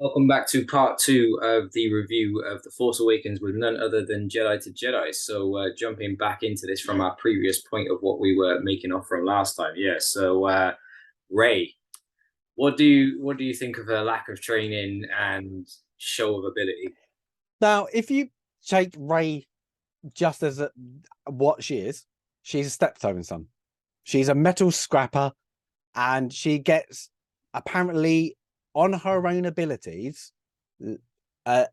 Welcome back to part two of the review of The Force Awakens with none other than Jedi to Jedi. So, jumping back into this from our previous point of what we were making off from last time. Yeah. So, Ray, what do you think of her lack of training and show of ability? Now, if you take Ray just as what she is, she's a steptoe son. She's a metal scrapper, and she gets apparently on her own abilities, uh,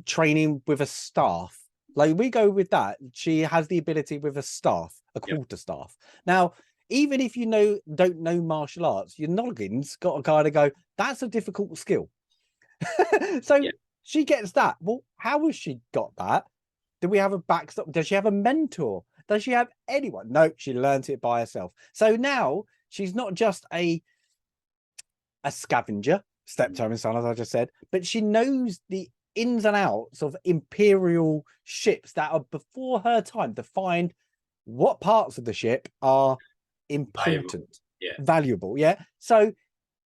training with a staff. Like we go with that, she has the ability with a staff, a Yep. quarter staff. Now, even if you don't know martial arts, your noggin's got to kind of go, that's a difficult skill. So Yeah. she gets that. Well, how has she got that? Do we have a backstop? Does she have a mentor? Does she have anyone? No, she learnt it by herself. So now she's not just a scavenger, steptoe son, as I just said, but she knows the ins and outs of imperial ships that are before her time to find what parts of the ship are important, Yeah. valuable. Yeah. So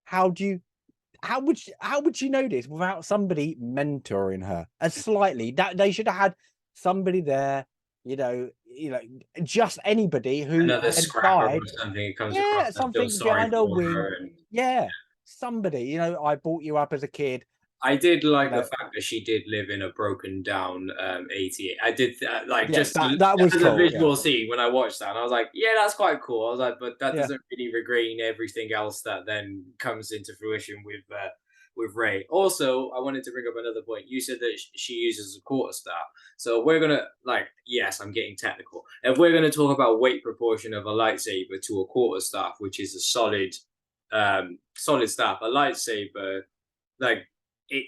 how do you how would she know this without somebody mentoring her? As slightly that they should have had somebody there, just anybody who Another had scrapper or died. something it comes across Yeah, and feel something sorry behind her for wing. her. And Yeah, somebody. I brought you up as a kid. I did like the No, fact that she did live in a broken down 88. I did like yeah, just that was as a cool. Yeah, visual scene when I watched that, and I was like, yeah, that's quite cool. I was like, but that yeah. doesn't really regain everything else that then comes into fruition with Ray. Also, I wanted to bring up another point. You said that she uses a quarter staff, so we're gonna like, yes, I'm getting technical. If we're gonna talk about weight proportion of a lightsaber to a quarter staff, which is a solid staff, a lightsaber like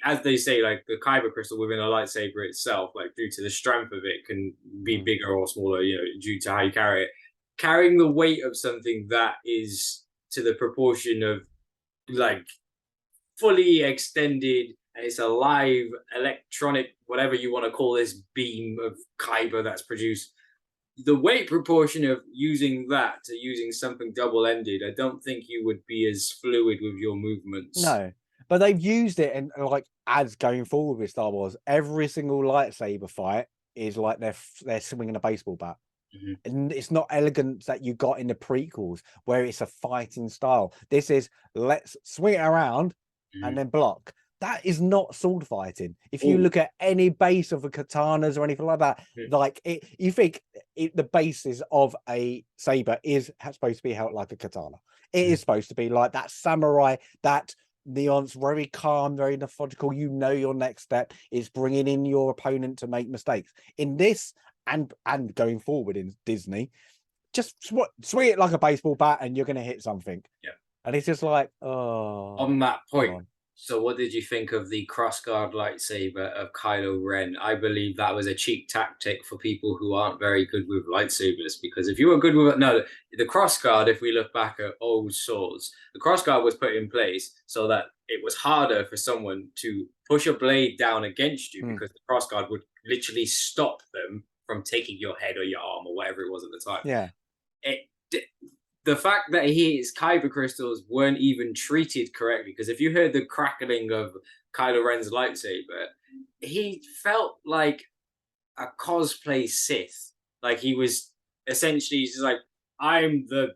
as they say, like the kyber crystal within a lightsaber itself, like due to the strength of it, can be Mm. bigger or smaller, due to how you carry it. Carrying the weight of something that is to the proportion of like fully extended and it's a live electronic, whatever you want to call this beam of kyber that's produced. The weight proportion of using that to using something double ended, I don't think you would be as fluid with your movements. No, but they've used it and like as going forward with Star Wars, every single lightsaber fight is like they're swinging a baseball bat. Mhm. And it's not elegance that you got in the prequels where it's a fighting style. This is let's swing it around and Mhm. then block. That is not sword fighting. If you Oh, look at any base of a katanas or anything like that, like you think the basis of a saber is supposed to be held like a katana. It mhm. is supposed to be like that samurai, that nuance, very calm, very methodical. You know your next step is bringing in your opponent to make mistakes. In this, and going forward in Disney, just swing it like a baseball bat and you're going to hit something. Yeah. And it's just like, oh, On that come point, on. so what did you think of the crossguard lightsaber of Kylo Ren? I believe that was a cheap tactic for people who aren't very good with lightsabers. Because if you were good with it, no, the crossguard, if we look back at old swords, the crossguard was put in place so that it was harder for someone to push a blade down against you Mm, because the crossguard would literally stop them from taking your head or your arm or whatever it was at the time. yeah. It the fact that his kyber crystals weren't even treated correctly, because if you heard the crackling of Kylo Ren's lightsaber, he felt like a cosplay Sith. Like he was essentially just like, I'm the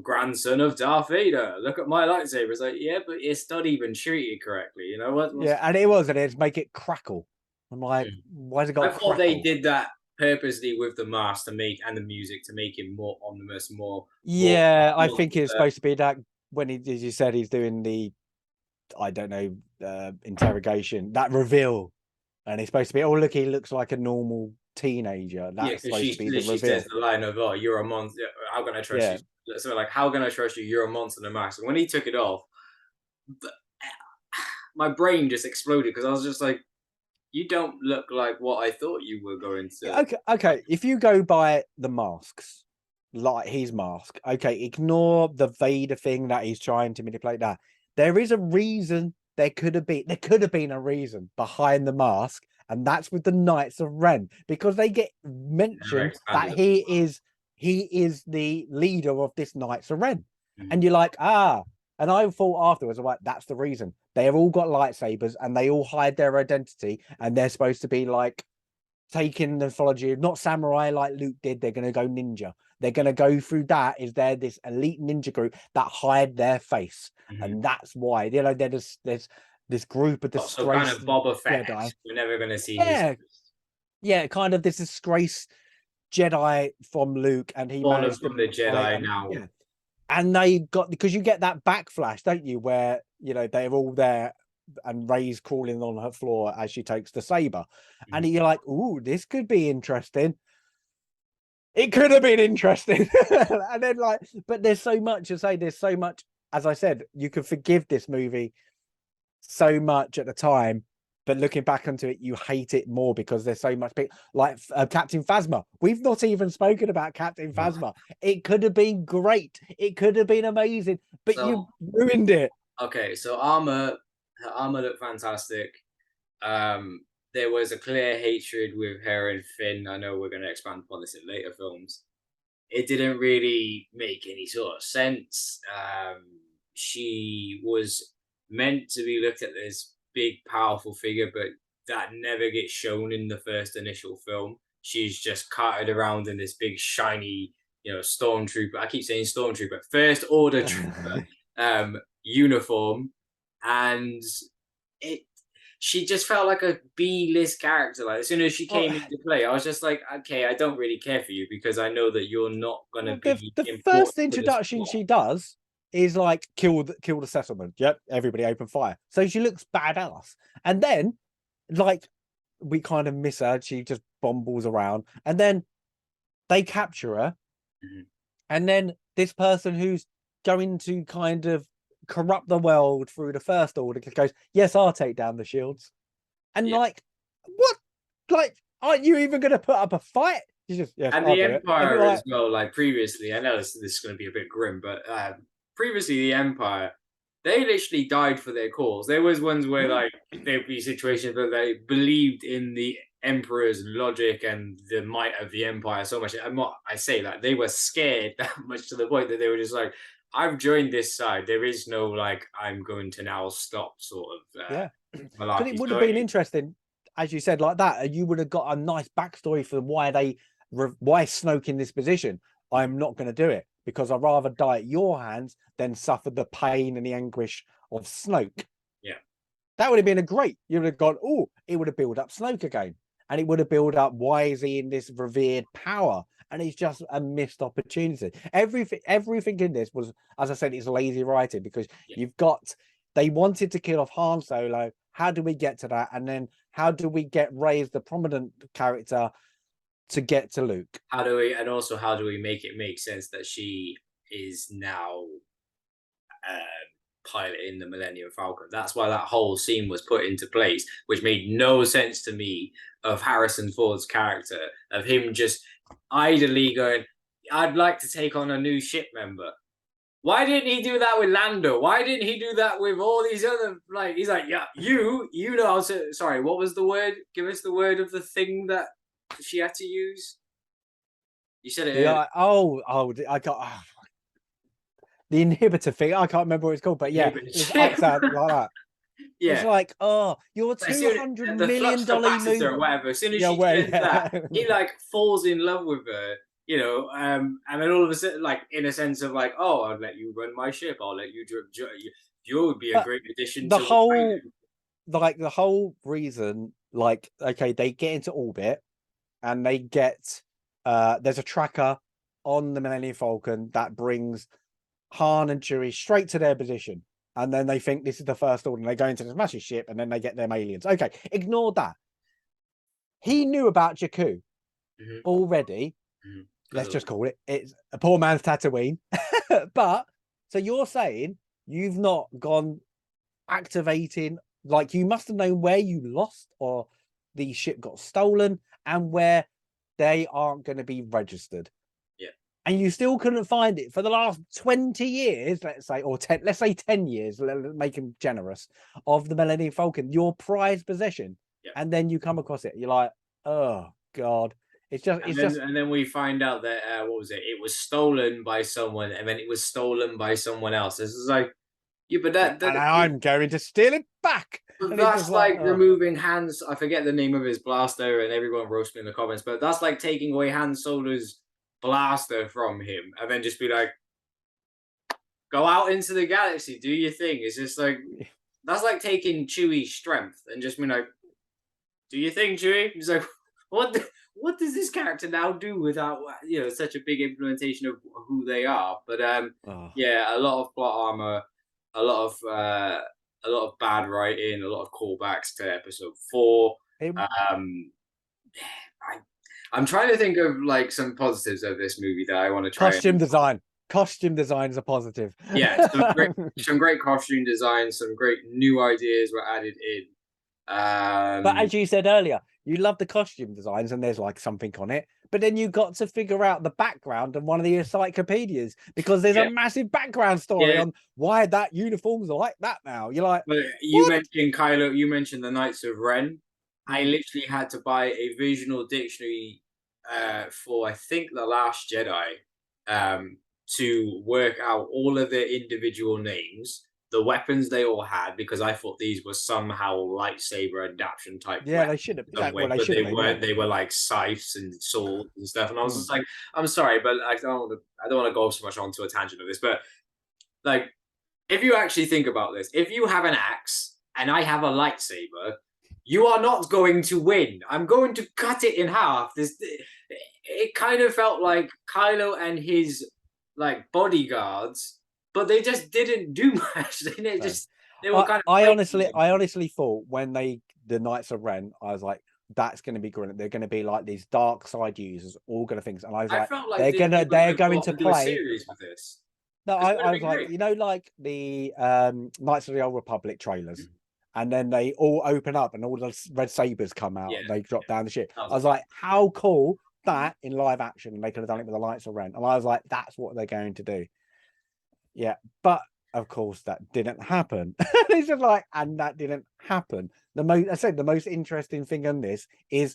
grandson of Darth Vader. Look at my lightsaber. It's like, yeah, but it's not even treated correctly. You know what? Yeah. And it was, and it's make it crackle. I'm like, why's it I got thought they crackle? did that purposely with the mask to make and the music to make him more ominous, more. Yeah, I think it's supposed to be that when he, as you said, he's doing the, I don't know, interrogation, that reveal. And it's supposed to be, oh, look, he looks like a normal teenager. Yeah, That's because supposed to she be the literally says reveal. the line of, "Oh, you're a monster. How can I trust you?" Yeah. So like, how can I trust you? You're a monster in the mask. And when he took it off, th- my brain just exploded because I was just like, "You don't look like what I thought you were going to." Okay, okay. If you go by the masks, like his mask, okay, ignore the Vader thing that he's trying to manipulate. That there is a reason. There could have been a reason behind the mask, and that's with the Knights of Ren because they get Never mentioned that expanded it. he is the leader of this Knights of Ren, Mhm. and you're like, ah. And I thought afterwards, I'm like, that's the reason. They have all got lightsabers and they all hide their identity, and they're supposed to be like taking the mythology, not samurai like Luke did. They're going to go ninja. They're going to go through that. Is there this elite ninja group that hide their face, and that's why there's this group of So kind disgraced of Boba Fett. Jedi. We're never going to see his Yeah, yeah, kind of this disgraced Jedi from Luke, and he fallen managed to from the fight. Jedi now. Yeah, and they got, because you get that backflash, don't you, where they're all there and Rey's crawling on her floor as she takes the saber, and you're like, "Ooh, this could be interesting." It could have been interesting, and then but there's so much to say. There's so much, as I said, you could forgive this movie so much at the time, but looking back onto it, you hate it more because there's so much like Captain Phasma. We've not even spoken about Captain Phasma. It could have been great. It could have been amazing, but you ruined it. Okay, so her armor looked fantastic. There was a clear hatred with her and Finn. I know we're going to expand upon this in later films. It didn't really make any sort of sense. She was meant to be looked at as big, powerful figure, but that never gets shown in the first initial film. She's just carted around in this big, shiny, stormtrooper. I keep saying stormtrooper, first order trooper uniform, and she just felt like a B-list character. Like, as soon as she came into play, I was just like, okay, I don't really care for you because I know that you're not going to be the important first introduction she does is like kill the settlement. Yep, everybody open fire. So she looks badass, and then we kind of miss her. She just bumbles around, and then they capture her, and then this person who's going to kind of corrupt the world through the First Order goes, yes, I'll take down the shields. And what? Aren't you even going to put up a fight? Just, yes, and I'll the do Empire as well, like previously, I know this is going to be a bit grim, but previously the Empire, they literally died for their cause. There was ones where there'd be situations where they believed in the Emperor's logic and the might of the Empire so much. I say that they were scared that much to the point that they were just like, I've joined this side. There is no I'm going to now stop sort of But it would have been interesting, as you said, like that. You would have got a nice backstory for why Snoke in this position. I'm not going to do it because I'd rather die at your hands than suffer the pain and the anguish of Snoke. Yeah, that would have been you would have gone, oh, it would have built up Snoke again, and it would have built up why is he in this revered power. And it's just a missed opportunity. Everything in this was, as I said, it's lazy writing because they wanted to kill off Han Solo. How do we get to that? And then how do we get Rey as the prominent character to get to Luke? How do we make it make sense that she is now piloting the Millennium Falcon? That's why that whole scene was put into place, which made no sense to me, of Harrison Ford's character, of him just idly going, I'd like to take on a new ship member. Why didn't he do that with Lando? Why didn't he do that with all these other, he's like, yeah, you know, sorry, what was the word? Give us the word of the thing that she had to use. You said it. Yeah. I got the inhibitor thing. I can't remember what it's called, but yeah, it's upside like that. Yeah. It's like, you're $200 million movie or whatever. As soon as she turns that, he falls in love with her, and then all of a sudden, in a sense of oh, I'll let you run my ship. I'll let you you would be a great addition to the whole reason. Okay, they get into orbit and they get there's a tracker on the Millennium Falcon that brings Han and Chewie straight to their position. And then they think this is the First Order, and they go into this massive ship, and then they get them aliens. Okay, ignore that. He knew about Jakku already. Let's just call it's a poor man's Tatooine. But so you're saying you've not gone activating, you must have known where you lost or the ship got stolen and where they aren't going to be registered. And you still couldn't find it for the last 20 years, let's say, or 10, let's say 10 years, make him generous, of the Millennium Falcon, your prized possession. And then you come across it. You're like, oh, God. And then we find out that, what was it? It was stolen by someone, and then it was stolen by someone else. This is Yeah, but And I'm going to steal it back. And it's that's just like, like oh. removing Hans. I forget the name of his blaster, and everyone roast me in the comments. But that's like taking away Han Solo's blaster from him, and then just be like, "Go out into the galaxy, do your thing." It's just like that's like taking Chewie's strength and just being like, "Do your thing, Chewie." He's like, "What? What does this character now do without such a big implementation of who they are?" But Oh. yeah, a lot of plot armor, a lot of bad writing, a lot of callbacks to episode 4. It, Um, I, I'm trying to think of like some positives of this movie that I want to try. costume design. Costume design is a positive. Yeah, some great costume design, some great new ideas were added in. But as you said earlier, you love the costume designs and there's like something on it. But then you got to figure out the background of one of the encyclopedias because there's a massive background story on why that uniform's like that now. You're like, but you mentioned Kylo, you mentioned the Knights of Ren. I Mm. literally had to buy a visual dictionary for I think The Last Jedi to work out all of their individual names, the weapons they all had, because I thought these were somehow lightsaber adaptation type yeah, they weapons should have. some way, Well, they but should they have. weren't. They were like scythes and swords and stuff. And I was Mm. just like, I'm sorry, but I don't want to go so much onto a tangent of this, but like, if you actually think about this, if you have an axe and I have a lightsaber, you are not going to win. I'm going to cut it in half. It kind of felt like Kylo and his like bodyguards, but they just didn't do much. They were kind of. I honestly thought when the Knights of Ren, I was like, that's going to be great. They're going to be like these dark side users, all going to things. And I was like, felt like they're going to do a play. series with this. No, I was like, great. you know, like the Knights of the Old Republic trailers, and then they all open up and all the red sabers come out and they drop down the ship. I was like, how cool that in live action, and they could have done it with the Knights of Ren. And I was like, that's what they're going to do. Yeah, but of course that didn't happen. It's just like, and that didn't happen. The most interesting thing on this is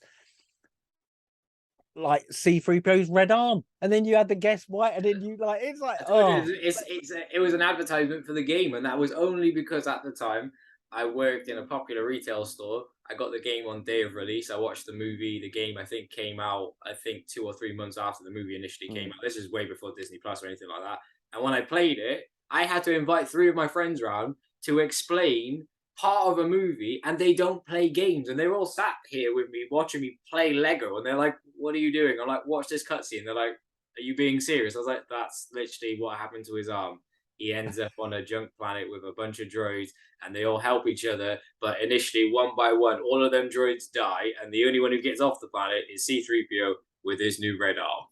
like C-3PO's red arm, and then you had the guess white, and then you like it's like it was an advertisement for the game, and that was only because at the time I worked in a popular retail store. I got the game on day of release. I watched the movie. The game I think came out 2 or 3 months after the movie initially came out. This is way before Disney Plus or anything like that. And when I played it, I had to invite 3 of my friends around to explain part of a movie, and they don't play games, and they're all sat here with me watching me play Lego, and they're like, "What are you doing?" I'm like, "Watch this cutscene." They're like, "Are you being serious?" I was like, "That's literally what happened to his arm. He ends up on a junk planet with a bunch of droids, and they all help each other. But initially, one by one, all of them droids die, and the only one who gets off the planet is C-3PO with his new red arm."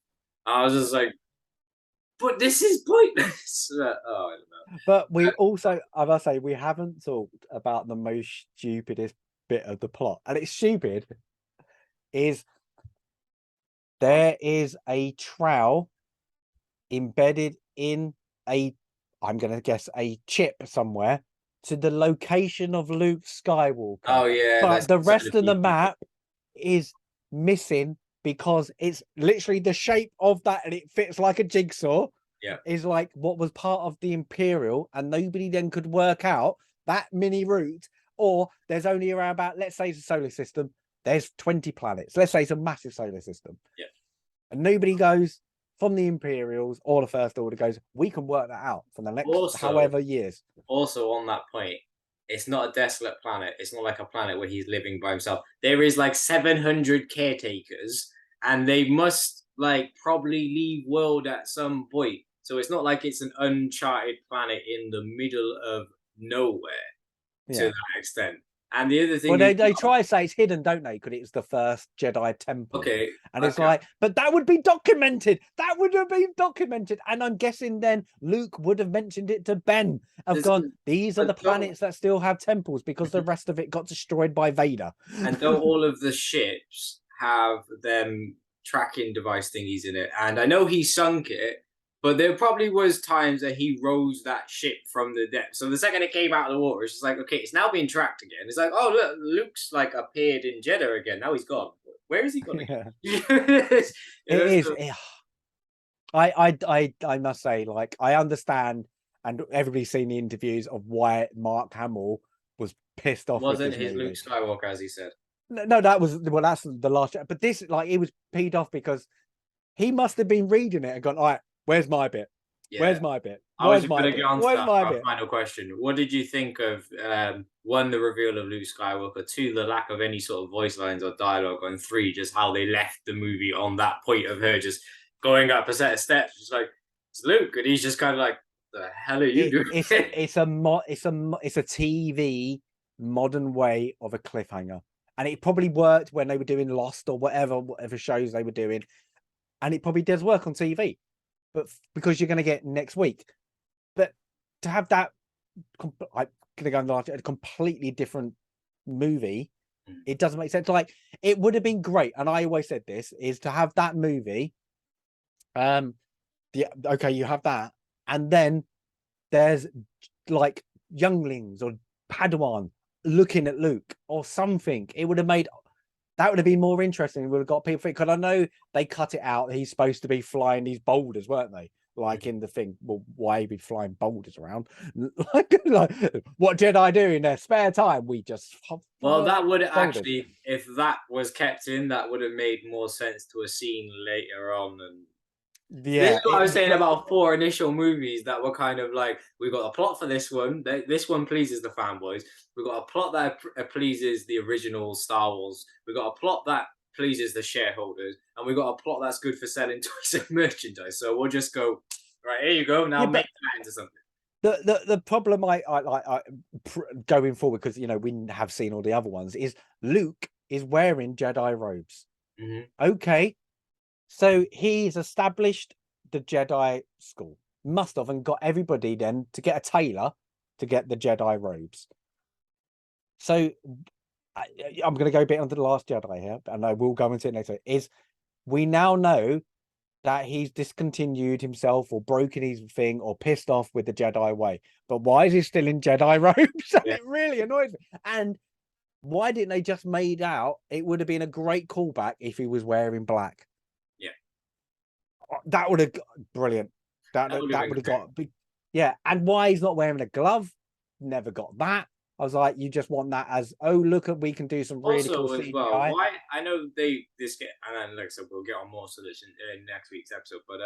I was just like, "But this is pointless." I don't know. But we also, I must say, we haven't talked about the most stupidest bit of the plot, and it's stupid. Is there is a trowel embedded in I'm going to guess a chip somewhere to the location of Luke Skywalker. Oh yeah, but the rest of the map is missing because it's literally the shape of that, and it fits like a jigsaw. Yeah, is like what was part of the Imperial, and nobody then could work out that mini route. Or there's only around about, let's say it's a solar system, there's 20 planets. Let's say it's a massive solar system. Yeah. And nobody goes from the Imperials or the First Order goes, we can work that out for the next however years. Also, on that point, it's not a desolate planet. It's not like a planet where he's living by himself. There is like 700 caretakers, and they must like probably leave world at some point. So it's not like it's an uncharted planet in the middle of nowhere to that extent. And the other thing, well, they try to say it's hidden, don't they? Because it's the first Jedi temple. Okay, and it's like, but that would be documented. That would have been documented. And I'm guessing then Luke would have mentioned it to Ben. I've gone, these are the planets that still have temples because the rest of it got destroyed by Vader. And don't all of the ships have them tracking device thingies in it? And I know he sunk it, but there probably was times that he rose that ship from the depths. So the second it came out of the water, it's just like, okay, it's now being tracked again. It's like, oh look, Luke's like appeared in Jeddah again. Now he's gone. Where is he gone again? It is. I must say, like, I understand and everybody's seen the interviews of why Mark Hamill was pissed off with Wasn't this his movie. Luke Skywalker, as he said. No, that was well, that's the last. But this, like, he was peed off because he must have been reading it and gone, all right, where's my bit? Yeah. Where's my bit? I was Where's just my going to bit? get on to Where's that my for our bit? final question. What did you think of, one, the reveal of Luke Skywalker, two, the lack of any sort of voice lines or dialogue, and three, just how they left the movie on that point of her just going up a set of steps, just like, it's Luke, and he's just kind of like, the hell are you doing? It's a TV modern way of a cliffhanger, and it probably worked when they were doing Lost or whatever shows they were doing, and it probably does work on TV, but because you're going to get next week. But to have that, I'm going to go and a completely different movie, it doesn't make sense. Like, it would have been great, and I always said this, is to have that movie. Okay, you have that, and then there's like younglings or Padawan looking at Luke or something. It would have made that would have been more interesting. It would have got people thinking, because I know they cut it out. He's supposed to be flying these boulders, weren't they? Like in the thing, well, why be flying boulders around? like, what Jedi do in their spare time? We just Well, that would actually, if that was kept in, that would have made more sense to a scene later on. And this yeah, is what I was saying about 4 initial movies that were kind of like, we've got a plot for this one. This one pleases the fanboys. We've got a plot that pleases the original Star Wars. We've got a plot that pleases the shareholders, and we've got a plot that's good for selling toys and merchandise. So we'll just go, right, here you go. Now make that into something. The problem I going forward, because we have seen all the other ones, is Luke is wearing Jedi robes. Okay, so he's established the Jedi school, must have, and got everybody then to get a tailor to get the Jedi robes. So I'm going to go a bit onto the Last Jedi here, and I will go into it next week. Is we now know that he's discontinued himself or broken his thing or pissed off with the Jedi way. But why is he still in Jedi robes? Yeah. It really annoys me. And why didn't they just made out? It would have been a great callback if he was wearing black. Yeah. That would have brilliant. That would have got yeah. And why he's not wearing a glove? Never got that. I was like, you just want that as, oh, look at, we can do some really also, cool as CGI. well, why I know this get, and then like I said, we'll get on more to this in next week's episode. But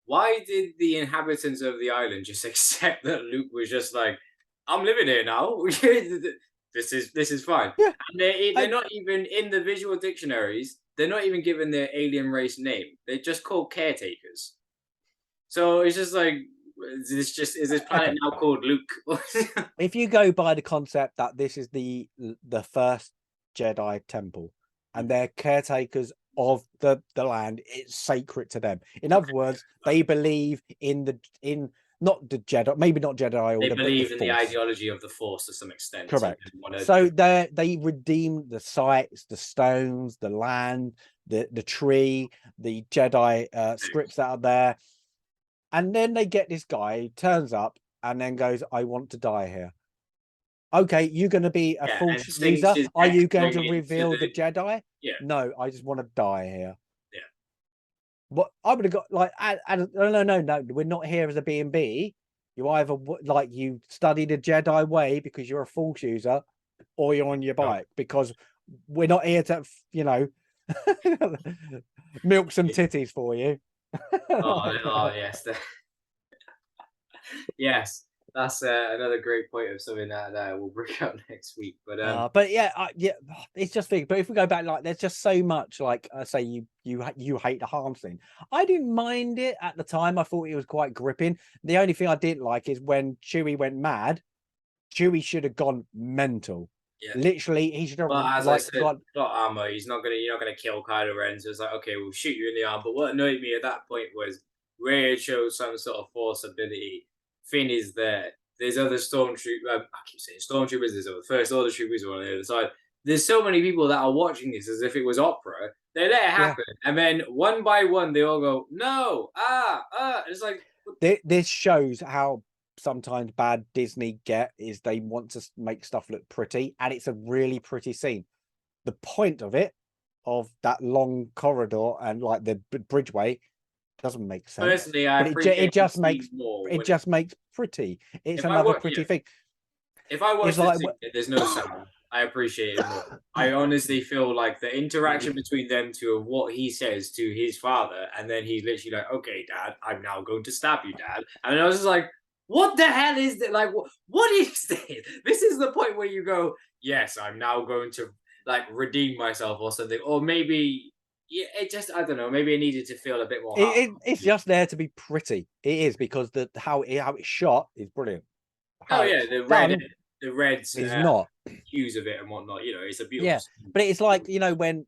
why did the inhabitants of the island just accept that Luke was just like, I'm living here now. This is fine. Yeah. And they're not even in the visual dictionaries. They're not even given their alien race name. They're just called caretakers. So it's just like, is this planet now called Luke? If you go by the concept that this is the first Jedi temple and they're caretakers of the land, it's sacred to them. In other words, they believe in not the Jedi, maybe not Jedi order, they believe in the the ideology of the Force to some extent. Correct. So they redeem the sites, the stones, the land, the tree, the Jedi scripts that are there. And then they get this guy who turns up and then goes, I want to die here. Okay, you're going to be a Force user? Are you going to reveal the Jedi? Yeah. No, I just want to die here. Yeah. What I would have got, like, no, we're not here as a B&B. You either, like, you study the Jedi way because you're a Force user, or you're on your bike, because we're not here to, milk some titties for you. Oh yes. Yes, that's another great point of something that we'll bring up next week. But yeah, it's just big. But if we go back, like, there's just so much. Like I say, you hate the harm scene. I didn't mind it at the time. I thought it was quite gripping. The only thing I didn't like is when Chewie went mad. Chewie should have gone mental. Yeah. Literally, he should have. Well, as I said, plot armor. You're not gonna kill Kylo Ren. So it's like, okay, we'll shoot you in the arm. But what annoyed me at that point was Rey had showed some sort of Force ability. Finn is there. There's other stormtroopers. I keep saying stormtroopers. There's other First Order troopers on the other side. There's so many people that are watching this as if it was opera. They let it happen, and then one by one, they all go, "No, It's like this shows how sometimes bad Disney is they want to make stuff look pretty, and it's a really pretty scene. The point of it, of that long corridor and like the bridgeway, doesn't make sense. Personally, it just makes pretty. It's If I another were, pretty thing. if I watch It's this like scene and there's no sound, I appreciate it more. I honestly feel like the interaction between them two of what he says to his father, and then he's literally like, "Okay, Dad, I'm now going to stab you, Dad." And I was just like, "What the hell is that? Like, what is this?" This is the point where you go, "Yes, I'm now going to like redeem myself or something," or maybe. Yeah, it just I don't know. Maybe it needed to feel a bit more heart. it's just there to be pretty. It is because how it's shot is brilliant. Oh How it's yeah, done the red is not. hues of it and whatnot. You know, it's a beautiful Yeah, scene. but it's like, you know, when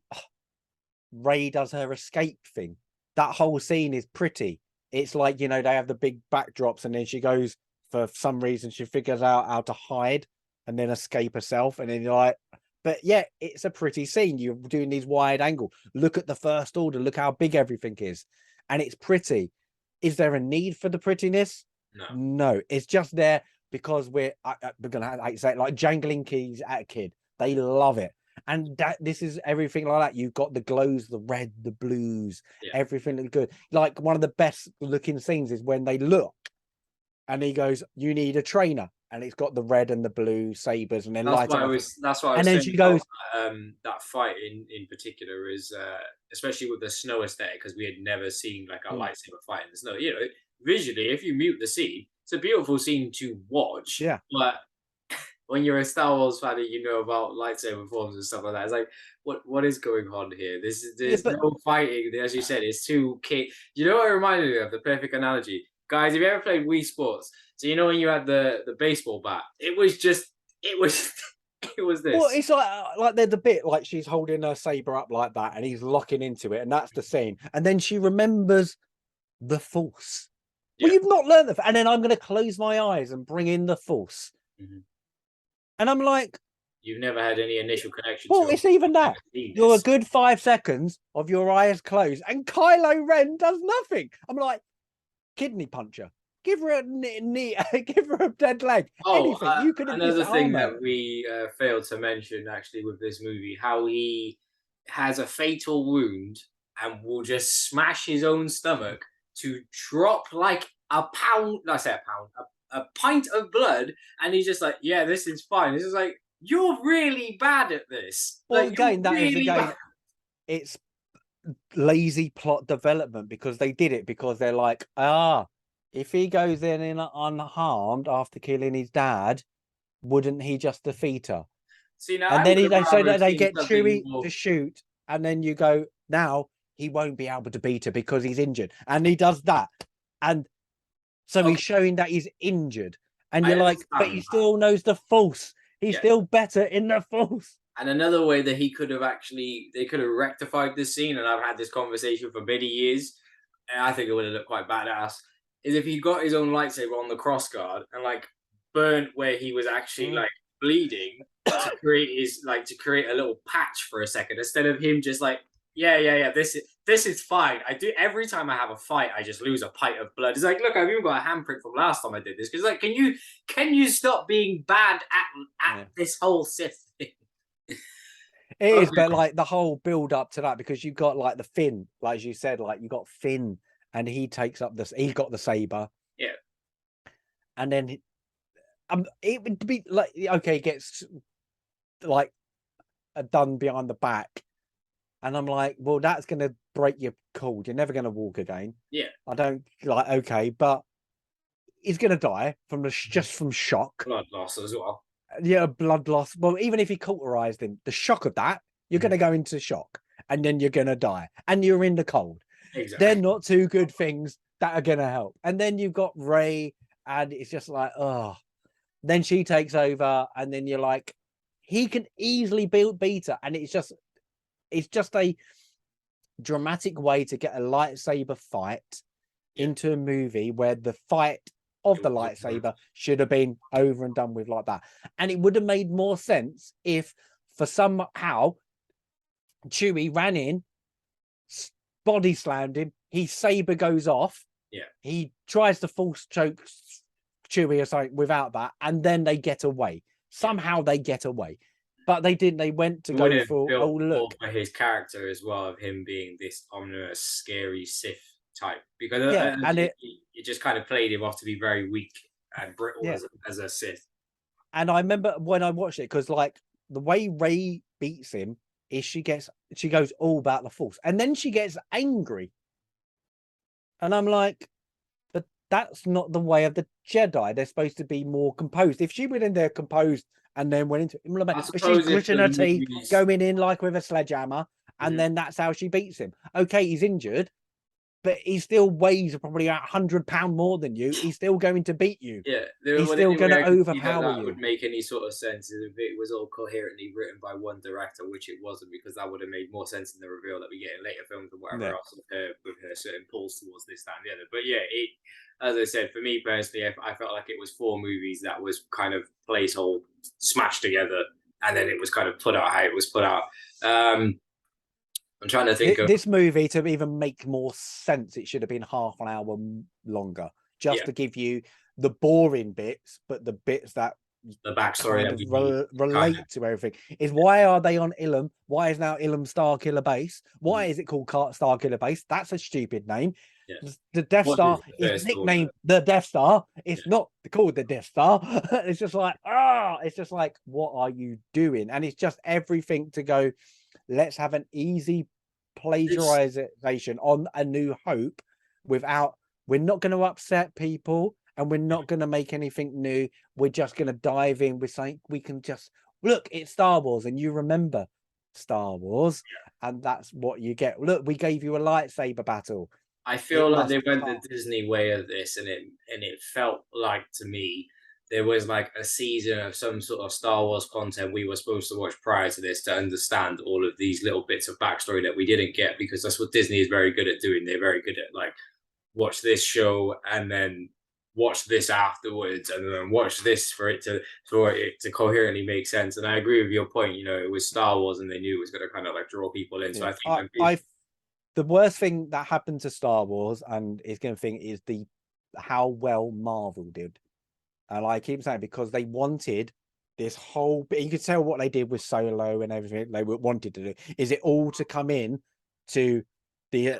Ray does her escape thing, that whole scene is pretty. It's like, you know, they have the big backdrops and then she goes, for some reason, she figures out how to hide and then escape herself. And then you're like, but yeah, it's a pretty scene. You're doing these wide angle. Look at the First Order. Look how big everything is. And it's pretty. Is there a need for the prettiness? No. No, it's just there because we're gonna like say it, like jangling keys at a kid. They love it. And that this is everything like that. You've got the glows, the red, the blues, Yeah. everything looks good. Like one of the best looking scenes is when they look and he goes, "You need a trainer." And it's got the red and the blue sabers and then That's lights why I up. was. That's why I And was then saying she about goes, that fight in particular is especially with the snow aesthetic because we had never seen like a "Mm, lightsaber fight in the snow. You know, visually, if you mute the scene, it's a beautiful scene to watch. yeah, But when you're a Star Wars fan and you know about lightsaber forms and stuff like that, it's like, what is going on here? yeah, There's but no fighting. As you said, it's too kid. You know what it reminded me of? The perfect analogy, guys. Have you ever played Wii Sports? So you know when you had the baseball bat, it was it was well, this. it's like there's a bit like she's holding her saber up like that, and he's locking into it, and that's the scene. And then she remembers the Force. Well, Yeah. you've not learned and then I'm going to close my eyes and bring in the Force. Mhm. And I'm like, You've never had any initial connection well, to it. it's even I've that. never seen You're a this. good 5 seconds of your eyes closed, and Kylo Ren does nothing. I'm like, kidney puncher. Give her a knee, give her a dead leg. Oh, Anything. You could have another thing disarmed her. that we failed to mention actually with this movie, how he has a fatal wound and will just smash his own stomach to drop like a pound, I say a pound, a pint of blood, and he's just like, yeah, this is fine. This is like, you're really bad at this. Well, Like, you're again, that is really again, bad. it's lazy plot development because they did it because they're like, if he goes in unharmed after killing his dad, wouldn't he just defeat her? See, now And I then would have so rather that they seen get something Chewie to more. shoot, and then you go, now he won't be able to beat her because he's injured, and he does that, and so he's Okay, showing that he's injured, and I you're like, but understand he that. still knows the Force. He's Yeah. still better in the Force. And another way that he could have actually, they could have rectified this scene, and I've had this conversation for many years, and I think it would have looked quite badass, is if he got his own lightsaber on the crossguard and like burnt where he was actually Mm. like bleeding to create his like to create a little patch for a second instead of him just like yeah this is fine. I do every time I have a fight I just lose a pint of blood. It's like look I've even got a handprint from last time I did this because like can you stop being bad at Yeah. this whole Sith thing? It is, Okay. but like the whole build up to that, because you got like the Finn, like as you said, like you got Finn, and he takes up this. He got the saber, Yeah. and then it would be like okay, it gets like done behind the back, and I'm like, well, that's gonna break your cold. You're never gonna walk again. Yeah. I don't like okay, but he's gonna die from just from shock. Blood loss as well. Yeah, blood loss. Well, even if he cauterized him, the shock of that, you're Mhm. gonna go into shock, and then you're gonna die, and you're in the cold. They're Exactly. not two good things that are gonna help. And then you've got Ray, and it's just like, oh. Then she takes over, and then you're like, he can easily beat her, and it's just a dramatic way to get a lightsaber fight Yeah. into a movie where the fight of It the was lightsaber should have been over and done with like that. And it would have made more sense if, for somehow, Chewie ran in, body slammed him, his saber goes off. Yeah. He tries to force choke Chewie or something without that, and then they get away. Somehow they get away. But they didn't. They went to It would go have for, oh, built more look. for his character as well of him being this ominous, scary Sith type because Yeah. And it just kind of played him off to be very weak and brittle Yeah. as a Sith. And I remember when I watched it, because like the way Rey beats him is she goes all about the Force, and then she gets angry, and I'm like, but that's not the way of the Jedi. They're supposed to be more composed. If she went in there composed and then went into, I but she's suppose if gritting the her teeth, movies, going in like with a sledgehammer, and Mhm. then that's how she beats him. Okay, he's injured, but he still weighs probably 100 pounds more than you. He's still going to beat you. yeah, He's the still only going way to I could see that overpower that you. would make any sort of sense is if it was all coherently written by one director, which it wasn't, because that would have made more sense in the reveal that we get in later films and whatever Yeah. else with her certain pulls towards this, that, and the other. But yeah, it, as I said, for me personally, I felt like it was 4 movies that was kind of placehold smashed together, and then it was kind of put out how it was put out. I'm trying to think of, This movie, to even make more sense, it should have been half an hour longer, just yeah, to give you the boring bits, but the bits that the backstory kind that of we need. relate to everything. Is why are they on Ilum? Why is now Ilum Starkiller Base? Why is it called Starkiller Base? That's a stupid name. Yeah. The Death What Star is the is first nicknamed order? the Death Star. Yeah. It's not called the Death Star. It's just like, it's just like, what are you doing? And it's just everything to go, let's have an easy plagiarization on A New Hope without, we're not going to upset people, and we're not going to make anything new. We're just going to dive in with something we can just look. It's Star Wars, and you remember Star Wars, and that's what you get. Look, we gave you a lightsaber battle. I It feel like must they went the pass. Disney way of this, and it felt like to me there was like a season of some sort of Star Wars content we were supposed to watch prior to this to understand all of these little bits of backstory that we didn't get, because that's what Disney is very good at doing. They're very good at like, watch this show and then watch this afterwards, and then watch this for it to coherently make sense. And I agree with your point. You know, it was Star Wars, and they knew it was going to kind of like draw people in. So Yeah, I think when people, I the worst thing that happened to Star Wars, and is going to think, is the how well Marvel did. And I keep saying, because they wanted this whole bit, you could tell what they did with Solo and everything they wanted to do. Is it all to come in to big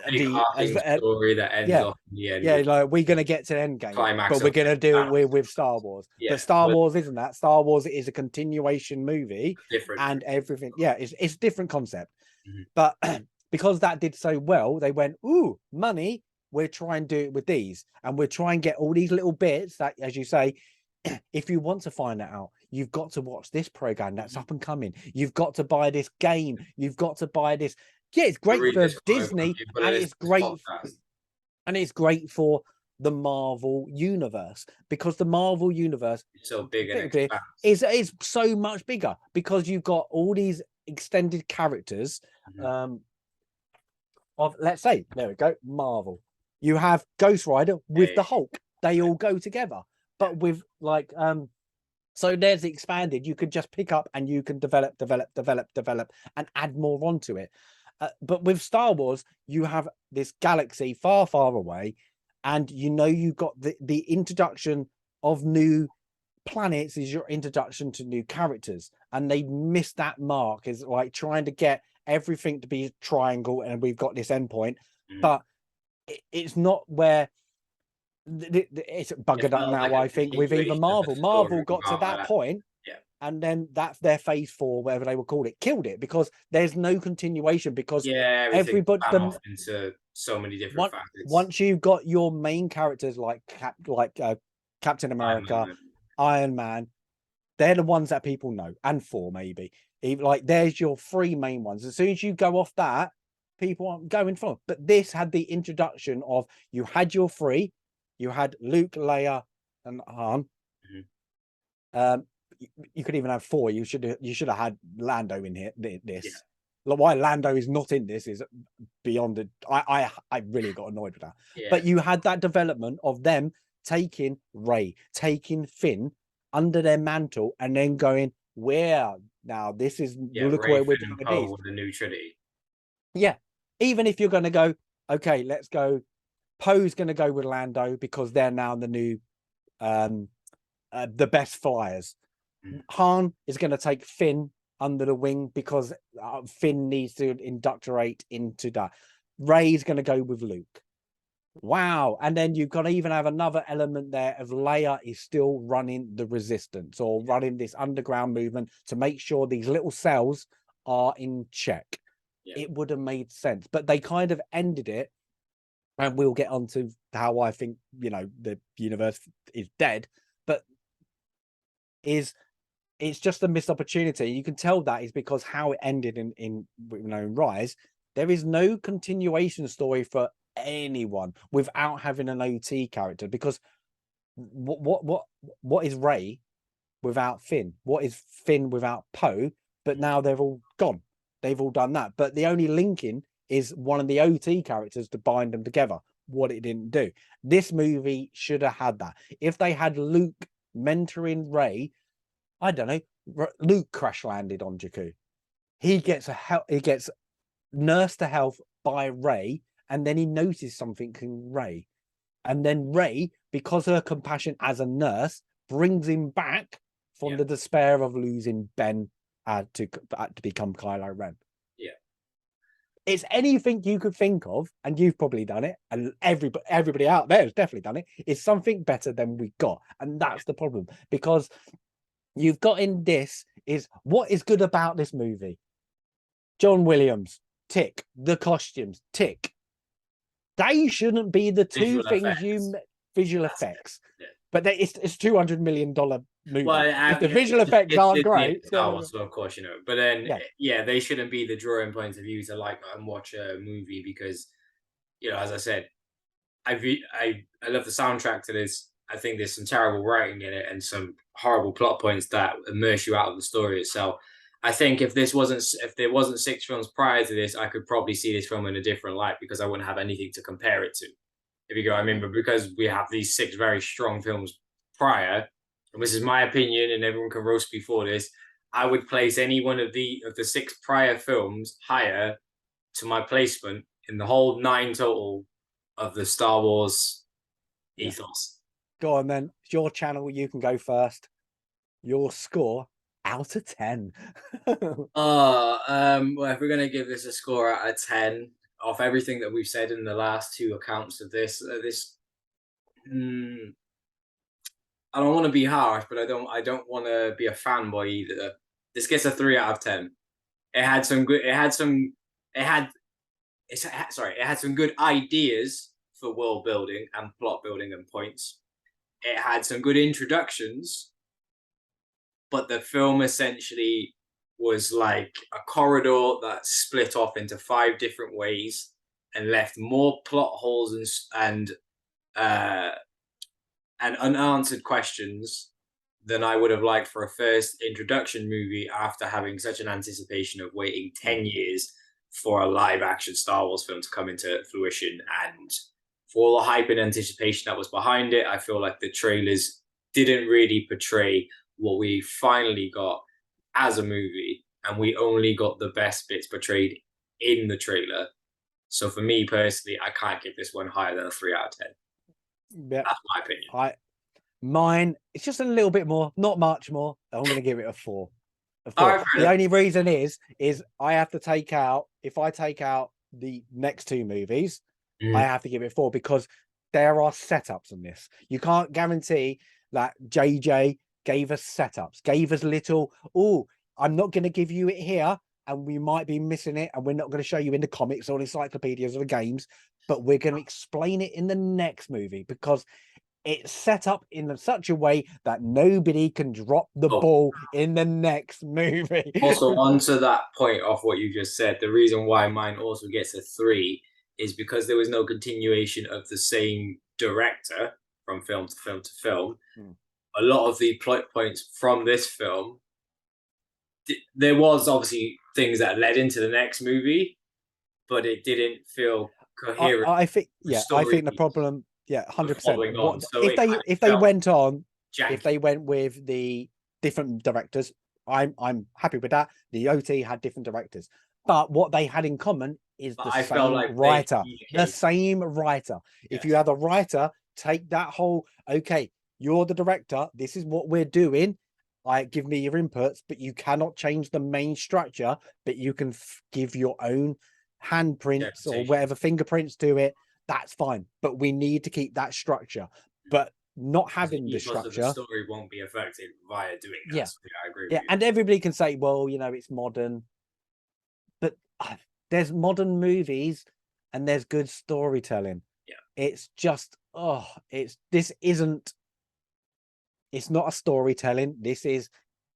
arcing story that ends yeah, off in the end yeah, with like we're gonna get to the end game, climax but we're of gonna do it Thanos. with Star Wars. Yeah, But Star but Wars isn't that. Star Wars is a continuation movie, different. and everything. Yeah, it's a different concept. Mhm. But because that did so well, they went, ooh, money. We're trying to do it with these, and we're trying to get all these little bits that, as you say, if you want to find that out, you've got to watch this program that's up and coming. You've got to buy this game. You've got to buy this. Yeah, it's To great read for this comic book, Disney, you've got to and listen it's to this great, podcast. and it's great for the Marvel universe, because the Marvel universe It's so big and expansive. is so much bigger, because you've got all these extended characters. Mhm. Of, let's say, there we go, Marvel. You have Ghost Rider with the Hulk. They all go together, but with like so there's the expanded. You could just pick up and you can develop, and add more onto it. But with Star Wars, you have this galaxy far, far away, and you know you've got the introduction of new planets is your introduction to new characters, and they missed that mark. Is like trying to get everything to be a triangle, and we've got this endpoint, but it's not where it's It buggered up felt now. like a I think with even continuation of the Marvel story got to about that point, yeah. and then that's their phase 4, whatever they would call it, killed it, because there's no continuation, because Yeah, everything everybody ran off into so many different facets. once you've got your main characters like Captain Iron America, Man. Iron Man, they're the ones that people know, and Thor maybe. Even like there's your 3 main ones. As soon as you go off that, people aren't going for. But this had the introduction of, you had your 3, you had Luke, Leia, and Han. You could even have 4. You should have had Lando in here. This. Yeah. Like, why Lando is not in this is beyond it. I really got annoyed with that. Yeah. But you had that development of them taking Rey, taking Finn under their mantle, and then going, where now? This is look Ray, where we're Finn, doing and Poe this. with the new Trinity. Yeah, even if you're going to go, okay, let's go. Poe's going to go with Lando because they're now the new, the best flyers. Han is going to take Finn under the wing because Finn needs to indoctrinate into that. Ray's going to go with Luke. Wow. And then you've got to even have another element there of Leia is still running the resistance or running this underground movement to make sure these little cells are in check. Yeah. It would have made sense, but they kind of ended it. And we'll get on to how I think, you know, the universe is dead, but it's just a missed opportunity. You can tell that is because how it ended in Rise. There is no continuation story for anyone without having an OT character, because what is Rey without Finn? What is Finn without Poe? But now they're all gone. They've all done that. But the only linking is one of the OT characters to bind them together. What it didn't do. This movie should have had that. If they had Luke mentoring Rey, I don't know. Luke crash landed on Jakku. He gets nursed to health by Rey, and then he noticed something in Rey, and then Rey, because her compassion as a nurse, brings him back from the despair of losing Ben to become Kylo Ren. Yeah, it's anything you could think of, and you've probably done it, and everybody out there has definitely done it. It's something better than we got, and that's the problem, because you've got in this is what is good about this movie. John Williams, tick. The costumes, tick. They shouldn't be the two things visual effects. Yeah. But it's $200 million movie. Well, if the visual effects aren't great, Star Wars, of course, you know. But then, yeah, they shouldn't be the drawing point of you to like and watch a movie, because, you know, as I said, I love the soundtrack to this. I think there's some terrible writing in it and some horrible plot points that immerse you out of the story itself. I think if there wasn't 6 films prior to this, I could probably see this film in a different light, because I wouldn't have anything to compare it to. If you go, I mean, but because we have these 6 very strong films prior, and this is my opinion, and everyone can roast before this, I would place any one of the 6 prior films higher to my placement in the whole 9 total of the Star Wars ethos. Go on then. It's your channel. You can go first. Your score out of 10. Well, if we're gonna give this a score out of 10, off everything that we've said in the last 2 accounts of this, I don't want to be harsh, but I don't want to be a fanboy either. This gets a 3 out of 10. It had some good ideas for world building and plot building and points. It had some good introductions, but the film essentially was like a corridor that split off into 5 different ways and left more plot holes and unanswered questions than I would have liked for a first introduction movie, after having such an anticipation of waiting 10 years for a live action Star Wars film to come into fruition. And for all the hype and anticipation that was behind it, I feel like the trailers didn't really portray what we finally got as a movie, and we only got the best bits portrayed in the trailer. So for me personally, I can't give this one higher than a 3 out of 10. Yeah, that's my opinion. Mine, it's just a little bit more, not much more. I'm going to give it a 4. The only reason is I have to take out, if I take out the next 2 movies, I have to give it 4, because there are setups in this. You can't guarantee that JJ gave us setups, gave us little, I'm not going to give you it here, and we might be missing it, and we're not going to show you in the comics or encyclopedias or the games, but we're going to explain it in the next movie, because it's set up in such a way that nobody can drop the ball in the next movie. Also, onto that point of what you just said, the reason why mine also gets a 3 is because there was no continuation of the same director from film to film to film. A lot of the plot points from this film, there was obviously things that led into the next movie, but it didn't feel coherent. I think the problem, 100%. So if they went with the different directors, I'm happy with that. The OT had different directors, but what they had in common is the same writer. The same writer. If you have a writer, take that whole, okay, you're the director, this is what we're doing. Give me your inputs, but you cannot change the main structure, but you can give your own handprints or whatever fingerprints to it. That's fine, but we need to keep that structure. But not having the ethos of the structure, story won't be affected via doing that. yeah, So yeah, I agree with yeah. you. And everybody can say, well, you know, it's modern, but there's modern movies and there's good storytelling. Yeah. It's just, this isn't, it's not a storytelling. This is,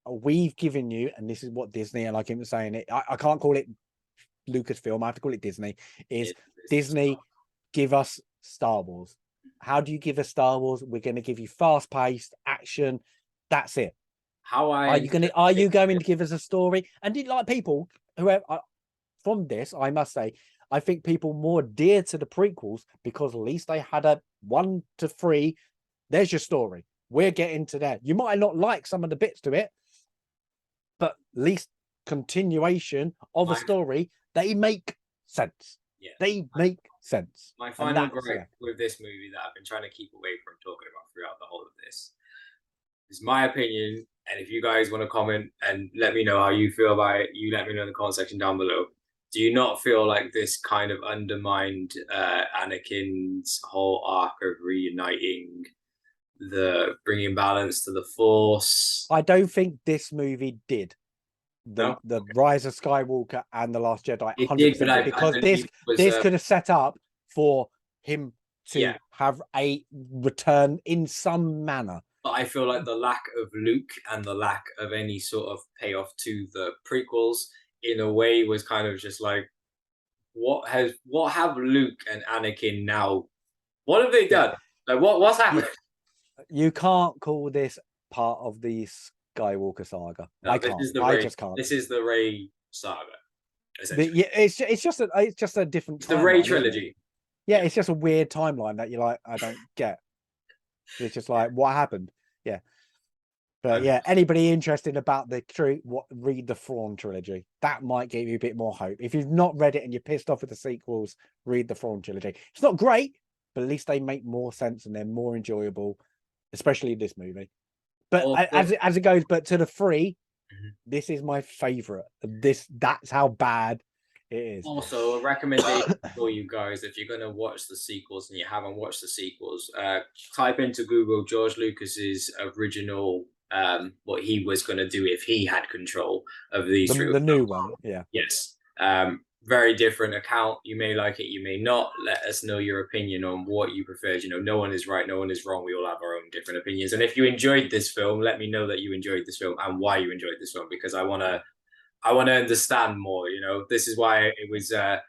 we've given you, and this is what Disney, and I keep saying it, I can't call it Lucasfilm, I have to call it Disney, is Disney give us Star Wars. How do you give us Star Wars? We're going to give you fast-paced action. That's it. How Are you going to give us a story? And like people, whoever, from this, I must say, I think people more dear to the prequels because at least they had a 1 to 3. There's your story. We're getting to that. You might not like some of the bits to it, but at least continuation of a story, they make sense. Yeah. They make sense. My final gripe with this movie that I've been trying to keep away from talking about throughout the whole of this is my opinion. And if you guys want to comment and let me know how you feel about it, you let me know in the comment section down below. Do you not feel like this kind of undermined Anakin's whole arc of reuniting, the bringing balance to the Force? I don't think this movie did. The Rise of Skywalker and The Last Jedi 100%, because this could have set up for him to have a return in some manner. But I feel like the lack of Luke and the lack of any sort of payoff to the prequels in a way was kind of just like, what have Luke and Anakin now? What have they done? Like what's happened? You can't call this part of the Skywalker saga. No, I can't. I just can't. This is the Rey saga. Yeah, it's just a different. It's the Rey trilogy. Yeah, it's just a weird timeline that you're like, I don't get. It's just like, what happened? Yeah. But yeah, anybody interested about the read the Thrawn trilogy. That might give you a bit more hope. If you've not read it and you're pissed off with the sequels, read the Thrawn trilogy. It's not great, but at least they make more sense and they're more enjoyable, especially this movie. But as it goes, but to the 3, this is my favorite. That's how bad it is. Also, a recommendation for you guys: if you're going to watch the sequels and you haven't watched the sequels, type into Google George Lucas's original, what he was going to do if he had control of these. The new one, yeah. Yes. Very different account. You may like it, you may not. Let us know your opinion on what you prefer. You know, no one is right, no one is wrong. We all have our own different opinions. And if you enjoyed this film, let me know that you enjoyed this film and why you enjoyed this film, because I want to understand more. You know, this is why it was. I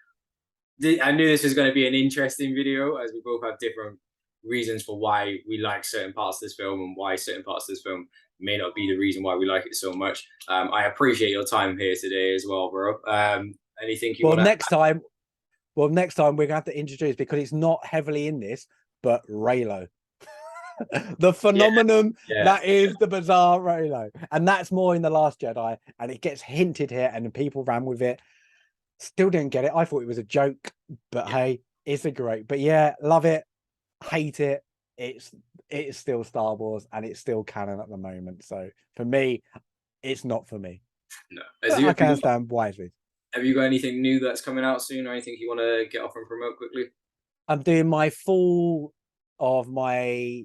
knew this was going to be an interesting video, as we both have different reasons for why we like certain parts of this film and why certain parts of this film may not be the reason why we like it so much. I appreciate your time here today as well, bro. Anything you want to next time we're gonna have to introduce, because it's not heavily in this, but Reylo. The phenomenon that is the bizarre Reylo, and that's more in The Last Jedi, and it gets hinted here and people ran with it. Still didn't get it. I thought it was a joke, but hey, it's a great. But yeah, love it, hate it. It's still Star Wars and it's still canon at the moment. So for me, it's not for me. No, I can understand why. Have you got anything new that's coming out soon, or anything you want to get off and promote quickly? I'm doing my full of my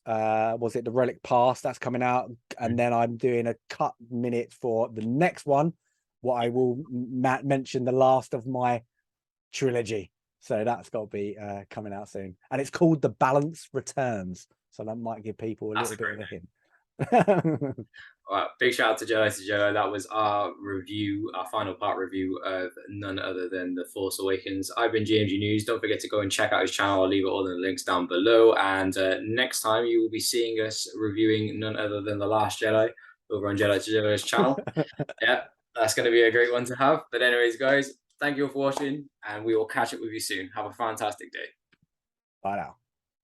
was it the Relic Pass that's coming out, and then I'm doing a cut minute for the next one, what I will mention the last of my trilogy. So that's got to be coming out soon, and it's called The Balance Returns, so that might give people a little bit of a hint. All right, big shout out to Jello. That was our review, our final part review of none other than The Force Awakens. I've been GMG News. Don't forget to go and check out his channel. I'll leave it all in the links down below. And next time you will be seeing us reviewing none other than The Last Jedi over on Jello's channel. Yeah, that's going to be a great one to have. But anyways, guys, thank you all for watching, and we will catch up with you soon. Have a fantastic day. Bye now.